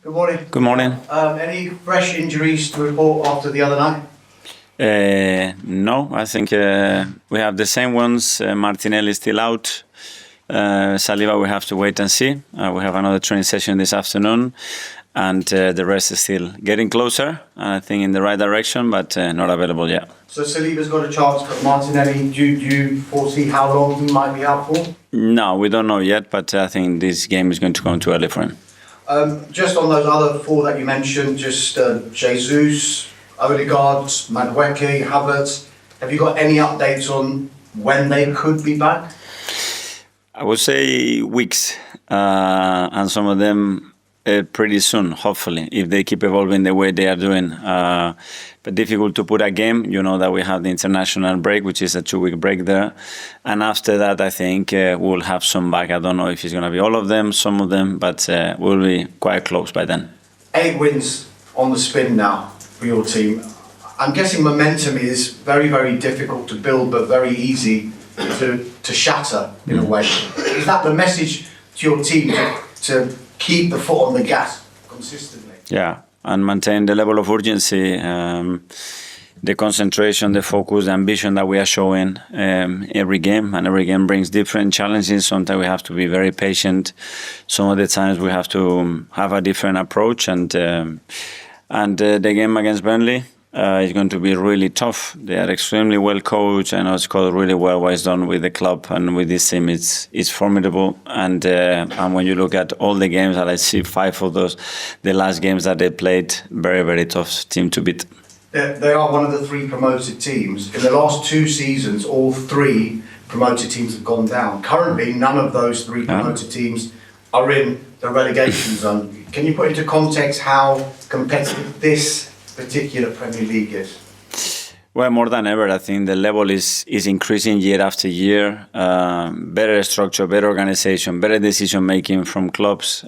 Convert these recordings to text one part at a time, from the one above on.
Good morning. Good morning. Any fresh injuries to report after the other night? No, I think we have the same ones. Martinelli is still out. Saliba, we have to wait and see. We have another training session this afternoon, and the rest is still getting closer. I think in the right direction, but not available yet. So Saliba's got a chance, but Martinelli, do you foresee how long he might be out for? No, we don't know yet, but I think this game is going to come too early for him. Just on those other four that you mentioned, just Jesus, Odegaard, Madueke, Havertz, have you got any updates on when they could be back? I would say weeks, and some of them pretty soon, hopefully, if they keep evolving the way they are doing. But difficult to put a game. You know that we have the international break, which is a 2-week break there. And after that, I think we'll have some back. I don't know if it's going to be all of them, some of them, but we'll be quite close by then. 8 wins on the spin now for your team. I'm guessing momentum is very, very difficult to build, but very easy to shatter in a way. Is that the message to your team, to keep the foot on the gas consistently? Yeah, and maintain the level of urgency, the concentration, the focus, the ambition that we are showing every game. And every game brings different challenges. Sometimes we have to be very patient. Some of the times we have to have a different approach. And the game against Burnley is going to be really tough. They are extremely well coached. I know it's called really well what is done with the club and with this team. It's formidable. And when you look at all the games that I see, 5 of those, the last games that they played, very, very tough team to beat. They are one of the 3 promoted teams. In the last 2 seasons, all 3 promoted teams have gone down. Currently, none of those 3 promoted teams are in the relegation zone. Can you put into context how competitive this particular Premier League is? Well, more than ever, I think the level is increasing year after year. Better structure, better organization, better decision making from clubs,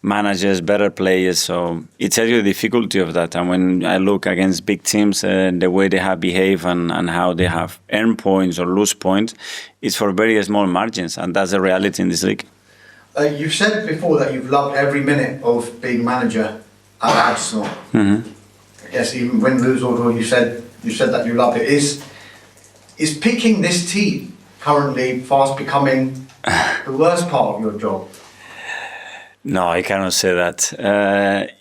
managers, better players. So it tells you the difficulty of that. And when I look against big teams, the way they have behaved and how they have earned points or lose points, it's for very small margins, and that's the reality in this league. You've said before that you've loved every minute of being manager at Arsenal. Mm-hmm. I guess even win, lose or draw, you said that you loved it. Is picking this team currently fast becoming the worst part of your job? No, I cannot say that.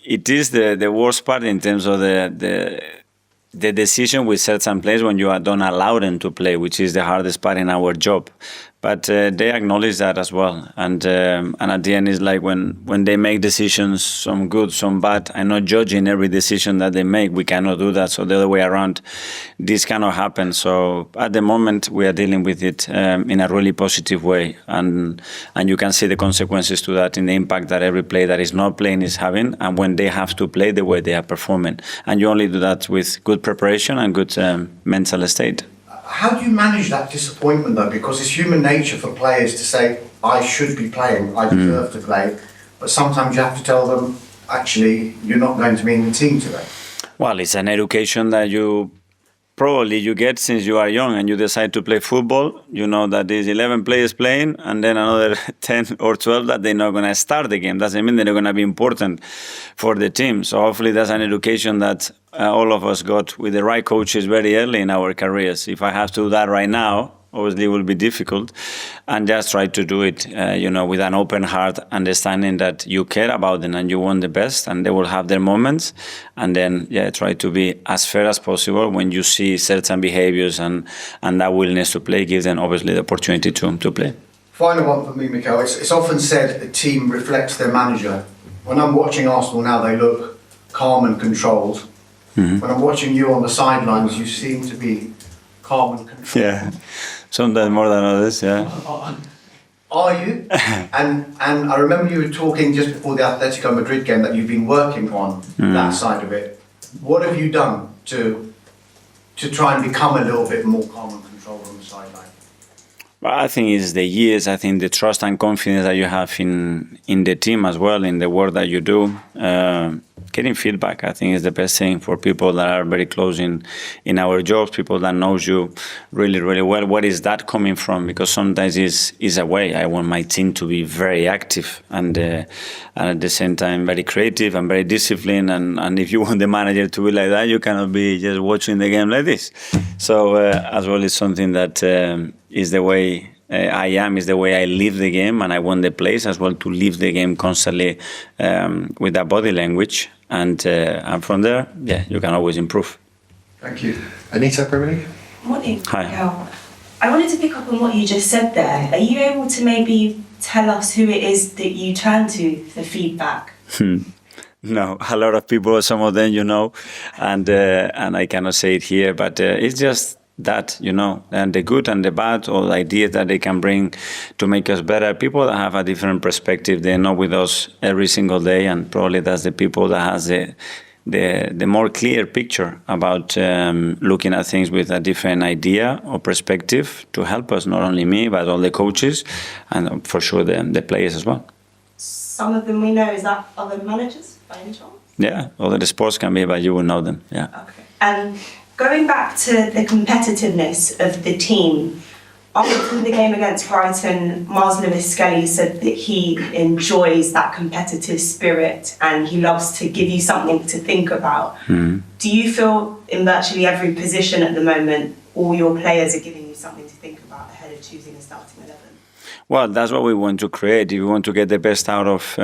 It is the worst part in terms of the decision with certain players when you don't allow them to play, which is the hardest part in our job. But they acknowledge that as well. And at the end, it's like when they make decisions, some good, some bad, I'm not judging every decision that they make. We cannot do that. So the other way around, this cannot happen. So at the moment, we are dealing with it in a really positive way. And you can see the consequences to that in the impact that every player that is not playing is having, and when they have to play the way they are performing. And you only do that with good preparation and good mental state. How do you manage that disappointment though? Because it's human nature for players to say, I should be playing, I deserve to play. But sometimes you have to tell them, actually, you're not going to be in the team today. Well, it's an education that you get since you are young and you decide to play football. You know that there's 11 players playing and then another 10 or 12 that they're not going to start the game. Doesn't mean they're going to be important for the team. So hopefully that's an education that all of us got with the right coaches very early in our careers. If I have to do that right now, obviously it will be difficult, and just try to do it, with an open heart, understanding that you care about them and you want the best, and they will have their moments, and then try to be as fair as possible when you see certain behaviors and that willingness to play, give them obviously the opportunity to play. Final one for me, Mikel. It's often said a team reflects their manager. When I'm watching Arsenal now, they look calm and controlled. Mm-hmm. When I'm watching you on the sidelines, you seem to be calm and controlled. Yeah. Sometimes more than others, yeah. Are you? and I remember you were talking just before the Atletico Madrid game that you've been working on that side of it. What have you done to try and become a little bit more calm and controlled on the sideline? Well, I think it's the years. I think the trust and confidence that you have in the team as well, in the work that you do. getting feedback, I think, is the best thing for people that are very close in our jobs, people that knows you really, really well. Where is that coming from? Because sometimes it's a way. I want my team to be very active and at the same time very creative and very disciplined. And if you want the manager to be like that, you cannot be just watching the game like this. So as well, it's something that is the way I am, is the way I live the game, and I want the players as well to live the game constantly with that body language. And from there, you can always improve. Thank you. Anita, Premier League? Morning. Hi. Miguel. I wanted to pick up on what you just said there. Are you able to maybe tell us who it is that you turn to for feedback? No, a lot of people, some of them, and I cannot say it here, but it's just that, and the good and the bad, or the ideas that they can bring to make us better. People that have a different perspective, they're not with us every single day, and probably that's the people that has the more clear picture about looking at things with a different idea or perspective to help us, not only me, but all the coaches, and for sure the players as well. Some of them we know, is that other managers by any chance? Yeah, other sports can be, but you will know them, yeah. Okay. And going back to the competitiveness of the team, after the game against Brighton, Miles Lewis-Skelly said that he enjoys that competitive spirit and he loves to give you something to think about. Do you feel in virtually every position at the moment, all your players are giving you something to think about ahead of choosing a starting 11? Well, that's what we want to create. If we want to get the best out of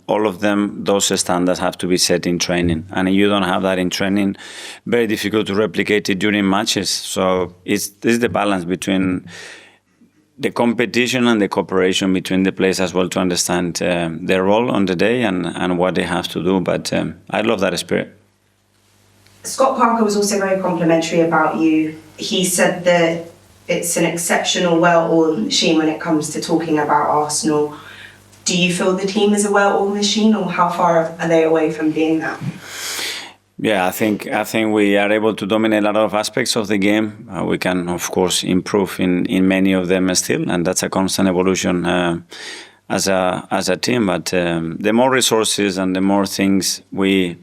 all of them, those standards have to be set in training. And if you don't have that in training, very difficult to replicate it during matches. So this is the balance between the competition and the cooperation between the players as well, to understand their role on the day and what they have to do. But I love that spirit. Scott Parker was also very complimentary about you. He said that it's an exceptional, well-oiled machine when it comes to talking about Arsenal. Do you feel the team is a well-oiled machine, or how far are they away from being that? Yeah, I think we are able to dominate a lot of aspects of the game. We can, of course, improve in many of them still, and that's a constant evolution as a team. But the more resources and the more things we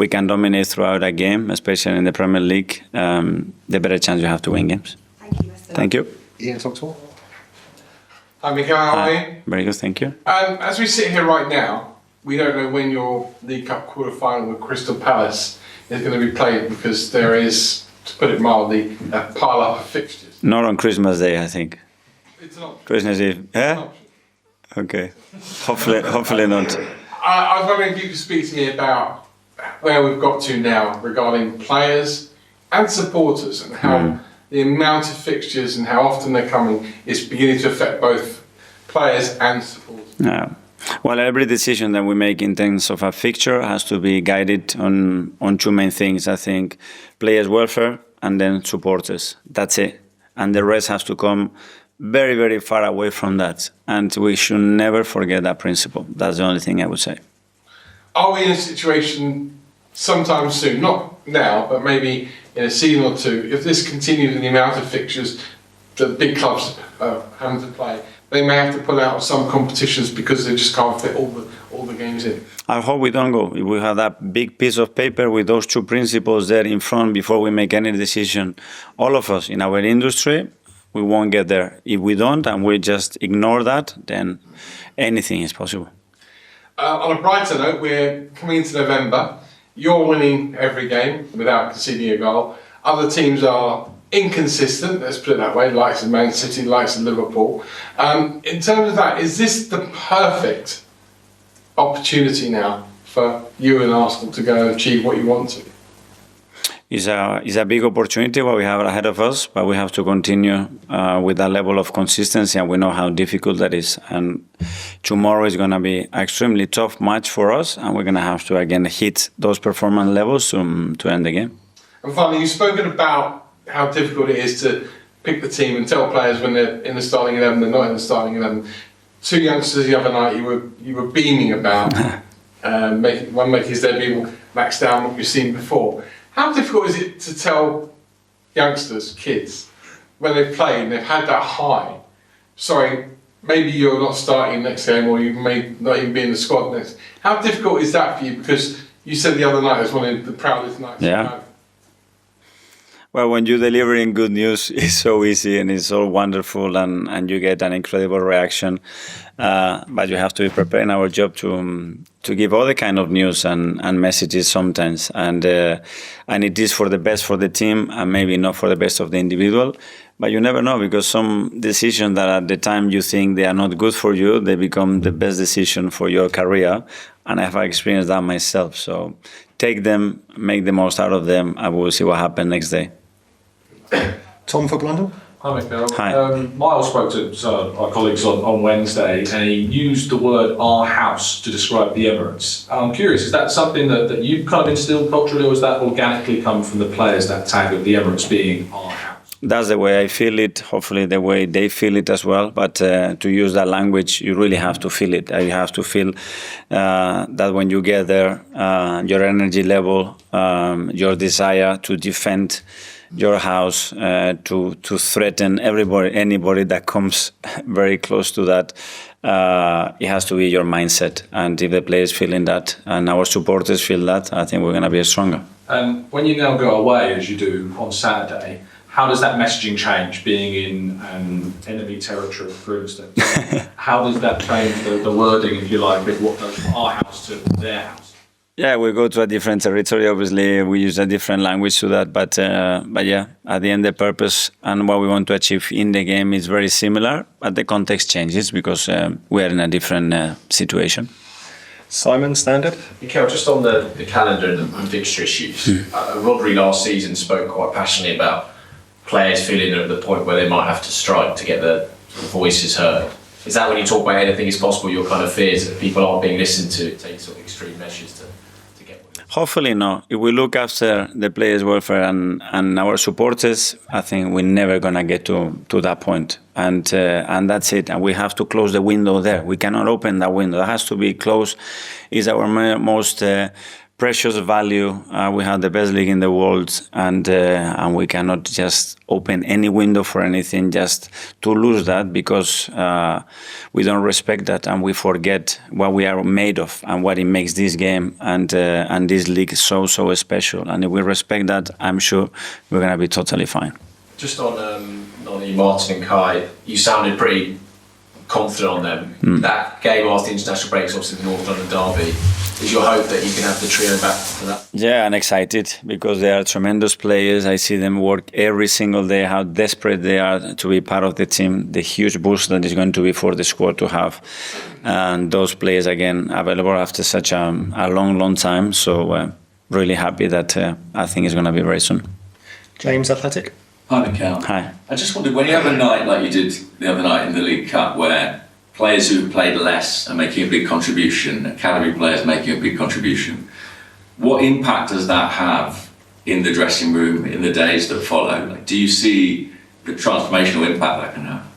can dominate throughout a game, especially in the Premier League, the better chance you have to win games. Thank you. Thank you. Ian, talk to all. Hi Mikel, how are you? Very good, thank you. As we sit here right now, we don't know when your League Cup quarter-final with Crystal Palace is going to be played, because there is, to put it mildly, a pile-up of fixtures. Not on Christmas Day, I think. It's an option. Christmas Eve. Yeah? Okay. Hopefully not. I was wondering if you could speak to me about where we've got to now regarding players and supporters, and how the amount of fixtures and how often they're coming is beginning to affect both players and supporters. Yeah. Well, every decision that we make in terms of a fixture has to be guided on two main things. I think players' welfare and then supporters. That's it. And the rest has to come very, very far away from that. And we should never forget that principle. That's the only thing I would say. Are we in a situation sometime soon, not now, but maybe in a season or two, if this continues in the amount of fixtures that big clubs have to play, they may have to pull out of some competitions because they just can't fit all the games in? I hope we don't go. If we have that big piece of paper with those two principles there in front before we make any decision, all of us in our industry, we won't get there. If we don't and we just ignore that, then anything is possible. On a brighter note, we're coming into November. You're winning every game without conceding a goal. Other teams are inconsistent, let's put it that way, likes of Man City, likes of Liverpool. In terms of that, is this the perfect opportunity now for you and Arsenal to go and achieve what you want to? It's a big opportunity what we have ahead of us, but we have to continue with that level of consistency, and we know how difficult that is. And tomorrow is going to be an extremely tough match for us, and we're going to have to again hit those performance levels to end the game. And finally, you've spoken about how difficult it is to pick the team and tell players when they're in the starting 11, they're not in the starting 11. Two youngsters the other night you were beaming about, one making his debut, Max Down, what you've seen before. How difficult is it to tell youngsters, kids, when they've played and they've had that high, sorry, maybe you're not starting next game or you may not even be in the squad next. How difficult is that for you? Because You said the other night it was one of the proudest nights Yeah. you've had. Well, when you're delivering good news, it's so easy and it's so wonderful, and you get an incredible reaction. But you have to be prepared in our job to give all the kind of news and messages sometimes, and it is for the best for the team and maybe not for the best of the individual. But you never know, because some decisions that at the time you think they are not good for you, they become the best decision for your career. And I've experienced that myself. So take them, make the most out of them, and we'll see what happens next day. Tom for Blundell? Hi, Mikel. Hi. Miles spoke to our colleagues on Wednesday, and he used the word "our house" to describe the Emirates. I'm curious, is that something that you've kind of instilled culturally, or has that organically come from the players, that tag of the Emirates being our house? That's the way I feel it, hopefully the way they feel it as well. But to use that language, you really have to feel it. You have to feel that when you get there, your energy level, your desire to defend your house, to threaten anybody that comes very close to that, it has to be your mindset. And if the players feeling that and our supporters feel that, I think we're going to be stronger. And when you now go away, as you do on Saturday, how does that messaging change, being in enemy territory, for instance? How does that change the wording, if you like, of what goes from our house to their house? Yeah, we go to a different territory. Obviously, we use a different language to that. But yeah, at the end, the purpose and what we want to achieve in the game is very similar, but the context changes because we are in a different situation. Simon, standard? Mikel, just on the calendar and fixture issues, Rodri last season spoke quite passionately about players feeling they're at the point where they might have to strike to get their voices heard. Is that when you talk about anything is possible, your kind of fears that people aren't being listened to, take sort of extreme measures to get what they want? Hopefully no. If we look after the players' welfare and our supporters, I think we're never going to get to that point. And that's it. And we have to close the window there. We cannot open that window. It has to be closed. It's our most precious value. We have the best league in the world, and we cannot just open any window for anything just to lose that, because we don't respect that and we forget what we are made of and what it makes this game and this league so special. And if we respect that, I'm sure we're going to be totally fine. Just on Noni, Martin and Kai, you sounded pretty confident on them. That game after the international breaks, obviously the North London derby, is your hope that you can have the trio back for that? Yeah, I'm excited because they are tremendous players. I see them work every single day, how desperate they are to be part of the team, the huge boost that is going to be for the squad to have. And those players, again, available after such a long time. So really happy that I think it's going to be very soon. James, Athletic? Hi, Mikel. Hi. I just wondered, when you have a night like you did the other night in the League Cup, where players who played less are making a big contribution, academy players making a big contribution, what impact does that have in the dressing room in the days that follow? Like, do you see the transformational impact that can have?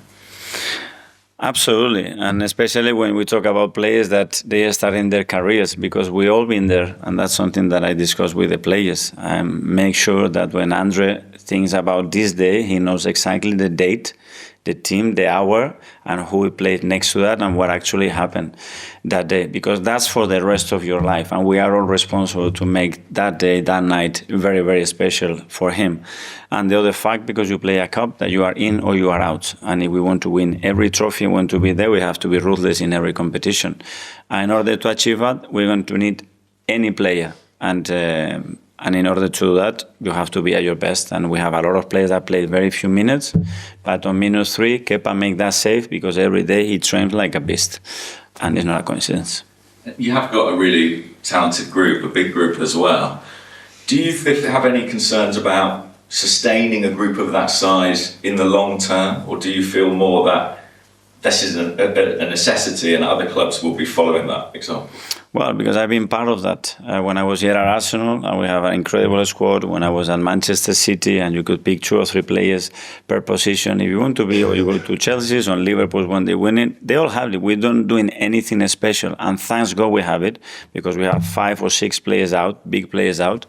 Absolutely, and especially when we talk about players that they are starting their careers, because we all been there, and that's something that I discuss with the players. Make sure that when Andre thinks about this day, he knows exactly the date, the team, the hour, and who we played next to that and what actually happened that day, because that's for the rest of your life, and we are all responsible to make that day, that night very special for him. And the other fact, because you play a cup, that you are in or you are out, and if we want to win every trophy, we want to be there, we have to be ruthless in every competition. And in order to achieve that, we're going to need any player, and in order to do that, you have to be at your best. And we have a lot of players that play very few minutes. But on -3, Kepa make that save because every day he trains like a beast. And it's not a coincidence. You have got a really talented group, a big group as well. Do you have any concerns about sustaining a group of that size in the long term? Or do you feel more that this is a necessity and other clubs will be following that example? Well, because I've been part of that. When I was here at Arsenal, and we have an incredible squad. When I was at Manchester City, and you could pick 2 or 3 players per position. If you want to be, or you go to Chelsea's or Liverpool when they win it, they all have it. We don't doing anything special, and thanks God we have it, because we have 5 or 6 players out, big players out,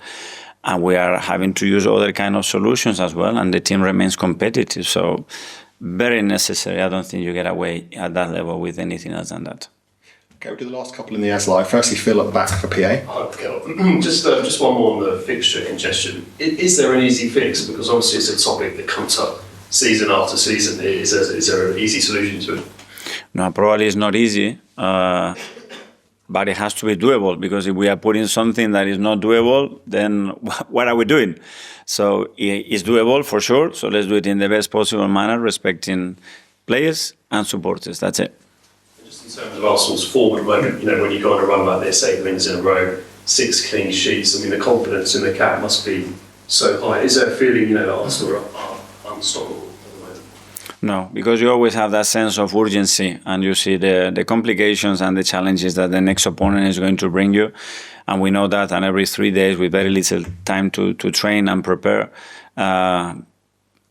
and we are having to use other kind of solutions as well, and the team remains competitive. So very necessary. I don't think you get away at that level with anything else than that. Go to the last couple in the AS Live. Firstly, Phil at the back for PA. I'll Just one more on the fixture congestion. Is there an easy fix? Because obviously it's a topic that comes up season after season. Is there an easy solution to it? No, probably it's not easy, but it has to be doable, because if we are putting something that is not doable, then what are we doing? So it's doable for sure, so let's do it in the best possible manner, respecting players and supporters. That's it. Just in terms of Arsenal's form at the moment, you know, when you go on a run like this, 8 wins in a row, 6 clean sheets, I mean, the confidence in the cap must be so high. Is there a feeling, you know, that Arsenal are unstoppable? No, because you always have that sense of urgency, and you see the complications and the challenges that the next opponent is going to bring you. And we know that, and every 3 days with very little time to train and prepare,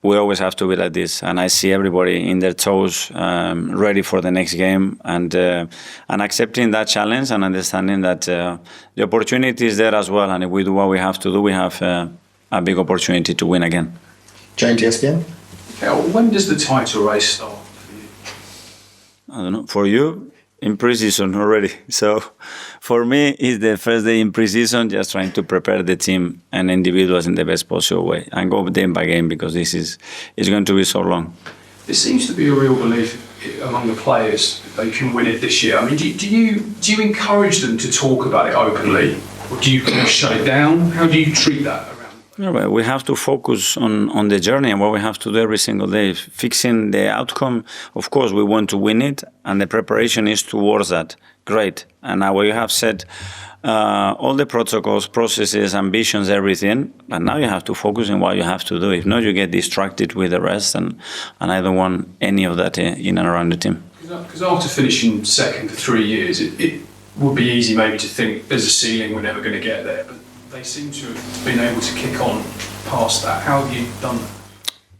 we always have to be like this. And I see everybody in their toes, ready for the next game, and accepting that challenge and understanding that the opportunity is there as well. And if we do what we have to do, we have a big opportunity to win again. James, ESPN. When does the title race start for you? I don't know. For you, in pre-season already. So for me, it's the first day in pre-season, just trying to prepare the team and individuals in the best possible way and go game by game, because this is going to be so long. There seems to be a real belief among the players that they can win it this year. I mean, do you encourage them to talk about it openly, or do you kind of shut it down? How do you treat that? Yeah, well, we have to focus on the journey and what we have to do every single day. Fixing the outcome, of course, we want to win it, and the preparation is towards that. Great. And now we have set all the protocols, processes, ambitions, everything, but now you have to focus on what you have to do. If not, you get distracted with the rest, and I don't want any of that in and around the team. Because after finishing second for 3 years, it would be easy maybe to think there's a ceiling, we're never going to get there. But they seem to have been able to kick on past that. How have you done that?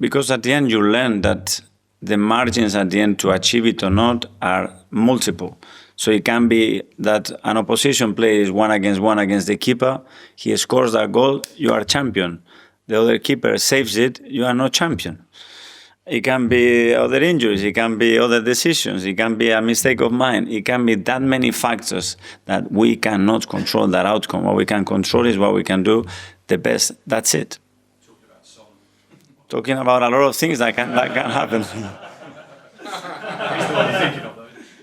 Because at the end you learn that the margins at the end to achieve it or not are multiple. So it can be that an opposition player is 1-against-1 against the keeper, he scores that goal, you are champion. The other keeper saves it, you are not champion. It can be other injuries, it can be other decisions, it can be a mistake of mine, it can be that many factors that we cannot control that outcome. What we can control is what we can do the best. That's it. Talking about a lot of things that can happen.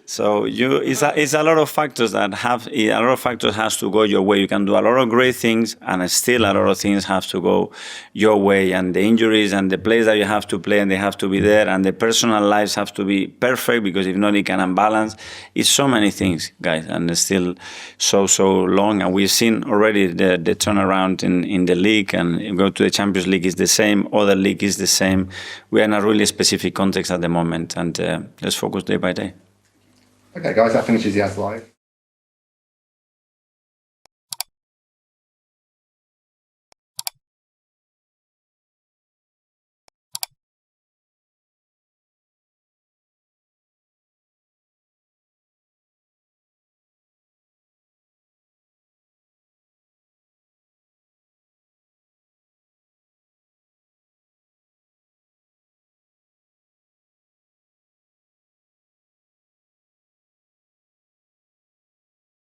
So it's a lot of factors that has to go your way. You can do a lot of great things, and still a lot of things have to go your way. And the injuries and the plays that you have to play, and they have to be there, and the personal lives have to be perfect, because if not, it can unbalance. It's so many things, guys, and it's still so long. And we've seen already the turnaround in the league, and if you go to the Champions League, is the same. Other league is the same. We are in a really specific context at the moment, and let's focus day by day. Okay, guys, that finishes the As Live.